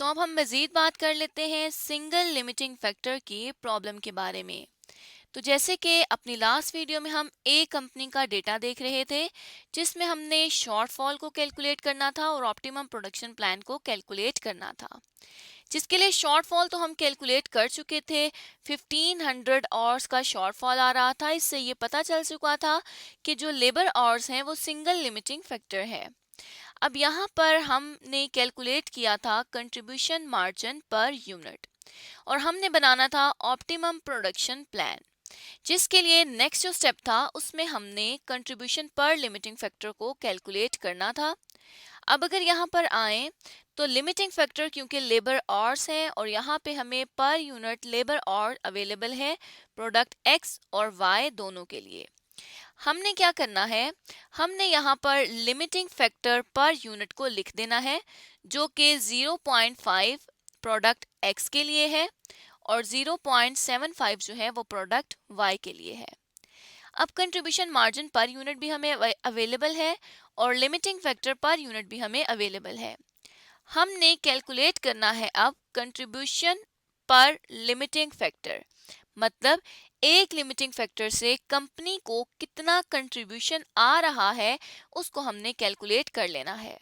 तो अब हम मज़ीद बात कर लेते हैं सिंगल लिमिटिंग फैक्टर की प्रॉब्लम के बारे में। तो जैसे कि अपनी लास्ट वीडियो में हम एक कंपनी का डेटा देख रहे थे जिसमें हमने शॉर्टफॉल को कैलकुलेट करना था और ऑप्टिमम प्रोडक्शन प्लान को कैलकुलेट करना था। जिसके लिए शॉर्टफॉल तो हम कैलकुलेट कर चुके थे। 1500 आवर्स का शॉर्टफॉल आ रहा था। इससे ये पता चल चुका था कि जो लेबर आवर्स हैं वो सिंगल लिमिटिंग फैक्टर है। अब यहाँ पर हमने कैलकुलेट किया था कंट्रीब्यूशन मार्जिन पर यूनिट और हमने बनाना था ऑप्टिमम प्रोडक्शन प्लान, जिसके लिए नेक्स्ट जो स्टेप था उसमें हमने कंट्रीब्यूशन पर लिमिटिंग फैक्टर को कैलकुलेट करना था। अब अगर यहाँ पर आए तो लिमिटिंग फैक्टर क्योंकि लेबर आवर्स है और यहाँ पे हमें per unit labour our available है प्रोडक्ट एक्स और वाई दोनों के लिए। हमने क्या करना है, हमने यहाँ पर लिमिटिंग फैक्टर पर यूनिट को लिख देना है जो कि 0.5 प्रोडक्ट एक्स के लिए है और 0.75 जो है वो प्रोडक्ट वाई के लिए है। अब कंट्रीब्यूशन मार्जिन पर यूनिट भी हमें अवेलेबल है और लिमिटिंग फैक्टर पर यूनिट भी हमें अवेलेबल है। हमने कैलकुलेट करना है अब कंट्रीब्यूशन पर लिमिटिंग फैक्टर, मतलब एक लिमिटिंग फैक्टर से कंपनी को कितना कंट्रीब्यूशन आ रहा है उसको हमने कैलकुलेट कर लेना है।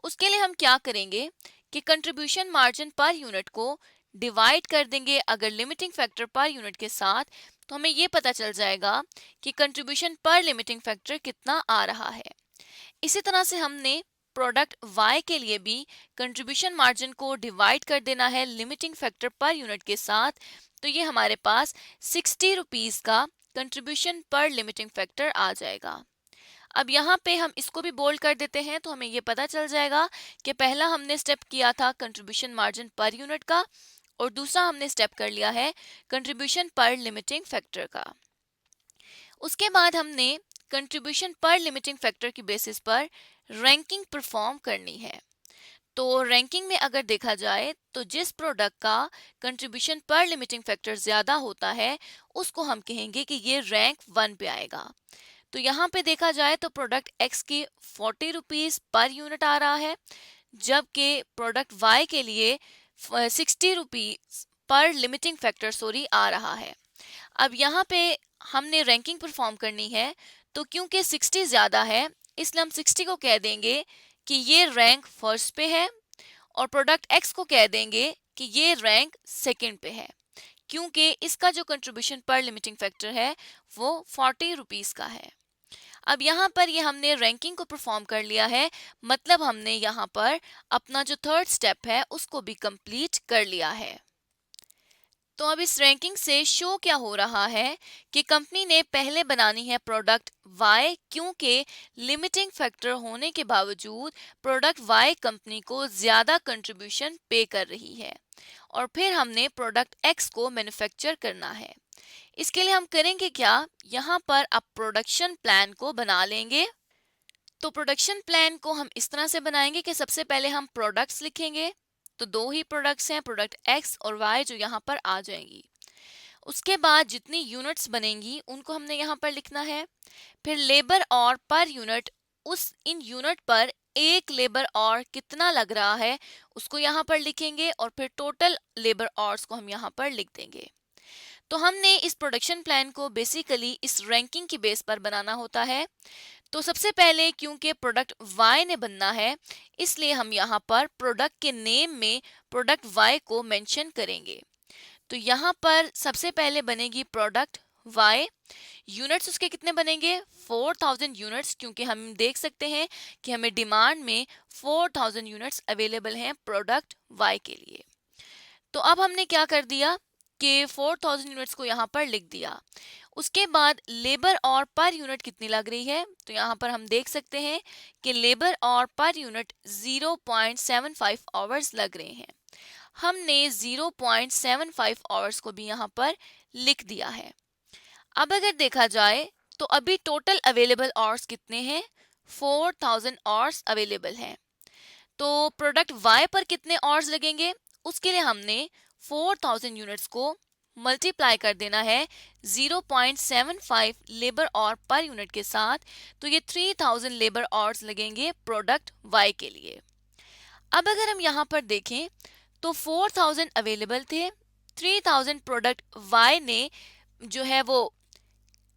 उसके लिए हम क्या करेंगे कि कंट्रीब्यूशन मार्जिन पर यूनिट को डिवाइड कर देंगे अगर लिमिटिंग फैक्टर पर यूनिट के साथ, तो हमें ये पता चल जाएगा कि कंट्रीब्यूशन पर लिमिटिंग फैक्टर कितना आ रहा है। इसी तरह से हमने प्रोडक्ट Y के लिए भी कंट्रीब्यूशन मार्जिन को डिवाइड कर देना है लिमिटिंग फैक्टर पर यूनिट के साथ। तो ये हमारे पास 60 रुपीस का कंट्रीब्यूशन पर लिमिटिंग फैक्टर आ जाएगा। अब यहाँ पे हम इसको भी बोल्ड कर देते हैं तो हमें ये पता चल जाएगा कि पहला हमने स्टेप किया था कंट्रीब्यूशन मार्जिन पर यूनिट का और दूसरा हमने स्टेप कर लिया है कंट्रीब्यूशन पर लिमिटिंग फैक्टर का। उसके बाद हमने कंट्रीब्यूशन पर लिमिटिंग फैक्टर की बेसिस पर रैंकिंग परफॉर्म करनी है। तो रैंकिंग में अगर देखा जाए तो जिस प्रोडक्ट का कंट्रीब्यूशन पर लिमिटिंग फैक्टर ज्यादा होता है उसको हम कहेंगे कि ये रैंक 1 पे आएगा। तो यहाँ पे देखा जाए तो प्रोडक्ट एक्स की 40 रुपीज पर यूनिट आ रहा है, जबकि प्रोडक्ट वाई के लिए 60 रुपीज पर लिमिटिंग फैक्टर आ रहा है। अब यहाँ पे हमने रैंकिंग परफॉर्म करनी है, तो क्योंकि 60 ज्यादा है इसलिए हम 60 को कह देंगे कि ये रैंक फर्स्ट पे है और प्रोडक्ट एक्स को कह देंगे कि ये रैंक सेकंड पे है, क्योंकि इसका जो कंट्रीब्यूशन पर लिमिटिंग फैक्टर है वो 40 रुपीस का है। अब यहाँ पर ये हमने रैंकिंग को परफॉर्म कर लिया है, मतलब हमने यहाँ पर अपना जो थर्ड स्टेप है उसको भी कंप्लीट कर लिया है। तो अब इस रैंकिंग से शो क्या हो रहा है कि कंपनी ने पहले बनानी है प्रोडक्ट Y, क्योंकि लिमिटिंग फैक्टर होने के बावजूद प्रोडक्ट Y कंपनी को ज्यादा कंट्रीब्यूशन पे कर रही है और फिर हमने प्रोडक्ट X को मैन्युफैक्चर करना है। इसके लिए हम करेंगे क्या, यहाँ पर अब प्रोडक्शन प्लान को बना लेंगे। तो प्रोडक्शन प्लान को हम इस तरह से बनाएंगे कि सबसे पहले हम प्रोडक्ट्स लिखेंगे। तो दो ही प्रोडक्ट्स हैं, प्रोडक्ट एक्स और वाई, जो यहाँ पर आ जाएंगी। उसके बाद जितनी यूनिट्स बनेंगी उनको हमने यहाँ पर लिखना है। फिर लेबर और पर यूनिट, उस इन यूनिट पर एक लेबर और कितना लग रहा है उसको यहाँ पर लिखेंगे और फिर टोटल लेबर आवर्स को हम यहाँ पर लिख देंगे। तो हमने इस प्रोडक्शन प्लान को बेसिकली इस रैंकिंग की बेस पर बनाना होता है। तो सबसे पहले क्योंकि प्रोडक्ट Y ने बनना है इसलिए हम यहाँ पर प्रोडक्ट के नेम में प्रोडक्ट Y को मेंशन करेंगे। तो यहाँ पर सबसे पहले बनेगी प्रोडक्ट Y। यूनिट्स उसके कितने बनेंगे, 4000 यूनिट्स, क्योंकि हम देख सकते हैं कि हमें डिमांड में 4000 यूनिट्स अवेलेबल हैं प्रोडक्ट Y के लिए। तो अब हमने क्या कर दिया कि 4000 यूनिट्स को यहाँ पर लिख दिया। उसके बाद लेबर और पर यूनिट कितनी लग रही है, तो यहाँ पर हम देख सकते हैं कि लेबर और पर यूनिट 0.75 आवर्स लग रहे हैं। हमने 0.75 आवर्स को भी यहाँ पर लिख दिया है। अब अगर देखा जाए तो अभी टोटल अवेलेबल आवर्स कितने हैं, 4000 आवर्स अवेलेबल हैं। तो प्रोडक्ट Y पर कितने आवर्स लगेंगे, उसके लिए हमने 4000 यूनिट्स को मल्टीप्लाई कर देना है 0.75 लेबर और पर यूनिट के साथ। तो ये 3000 लेबर आवर्स लगेंगे प्रोडक्ट Y के लिए। अब अगर हम यहाँ पर देखें तो 4000 अवेलेबल थे, 3000 प्रोडक्ट वाई ने जो है वो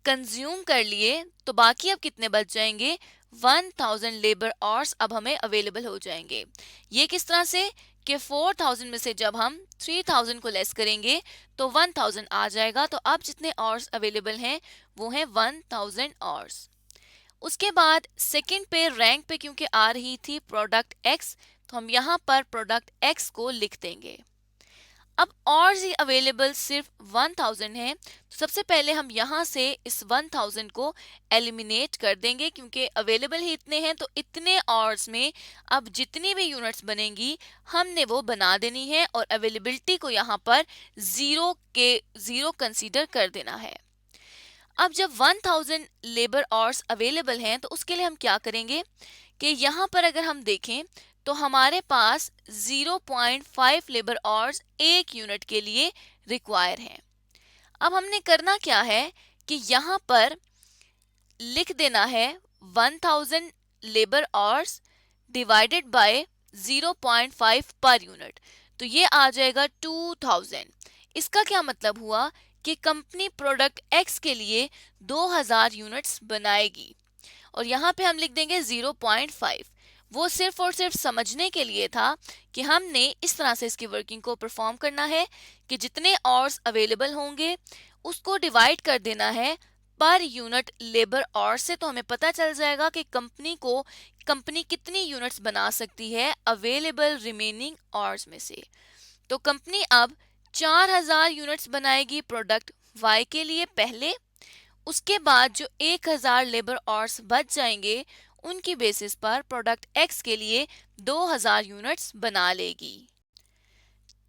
कंज्यूम कर लिए, तो बाकी अब कितने बच जाएंगे? 1000 लेबर आवर्स अब हमें अवेलेबल हो जाएंगे। ये किस तरह से कि 4000 में से जब हम 3000 को लेस करेंगे तो 1000 आ जाएगा, तो अब जितने आवर्स अवेलेबल हैं वो हैं 1000 आवर्स। उसके बाद सेकंड पे रैंक पे क्योंकि आ रही थी प्रोडक्ट एक्स, तो हम यहाँ पर प्रोडक्ट एक्स को लिख देंगे। अब और ही अवेलेबल सिर्फ 1000 है, तो सबसे पहले हम यहाँ से इस 1000 को एलिमिनेट कर देंगे क्योंकि अवेलेबल ही इतने हैं, तो इतने आवर्स में अब जितनी भी यूनिट्स बनेंगी हमने वो बना देनी है और अवेलेबिलिटी को यहाँ पर ज़ीरो कंसीडर कर देना है। अब जब 1000 लेबर आवर्स अवेलेबल हैं तो उसके लिए हम क्या करेंगे कि यहाँ पर अगर हम देखें तो हमारे पास 0.5 लेबर आवर्स एक यूनिट के लिए रिक्वायर हैं। अब हमने करना क्या है कि यहाँ पर लिख देना है 1000 labour hours divided by 0.5 per unit, तो ये आ जाएगा 2000। इसका क्या मतलब हुआ कि कंपनी प्रोडक्ट एक्स के लिए 2000 यूनिट्स बनाएगी और यहाँ पे हम लिख देंगे 0.5। वो सिर्फ और सिर्फ समझने के लिए था कि हमने इस तरह से इसकी वर्किंग को परफॉर्म करना है कि जितने आवर्स अवेलेबल होंगे उसको डिवाइड कर देना है पर यूनिट लेबर आवर्स से, तो हमें पता चल जाएगा कि कंपनी कितनी यूनिट्स बना सकती है अवेलेबल रिमेनिंग आवर्स में से। तो कंपनी अब 4000 यूनिट्स बनाएगी प्रोडक्ट वाई के लिए पहले, उसके बाद जो 1000 लेबर आवर्स बच जाएंगे उनकी बेसिस पर प्रोडक्ट एक्स के लिए 2000 यूनिट्स बना लेगी।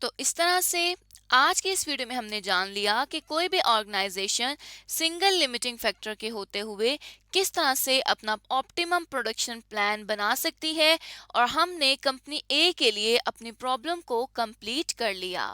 तो इस तरह से आज की इस वीडियो में हमने जान लिया कि कोई भी ऑर्गेनाइजेशन सिंगल लिमिटिंग फैक्टर के होते हुए किस तरह से अपना ऑप्टिमम प्रोडक्शन प्लान बना सकती है, और हमने कंपनी ए के लिए अपनी प्रॉब्लम को कंप्लीट कर लिया।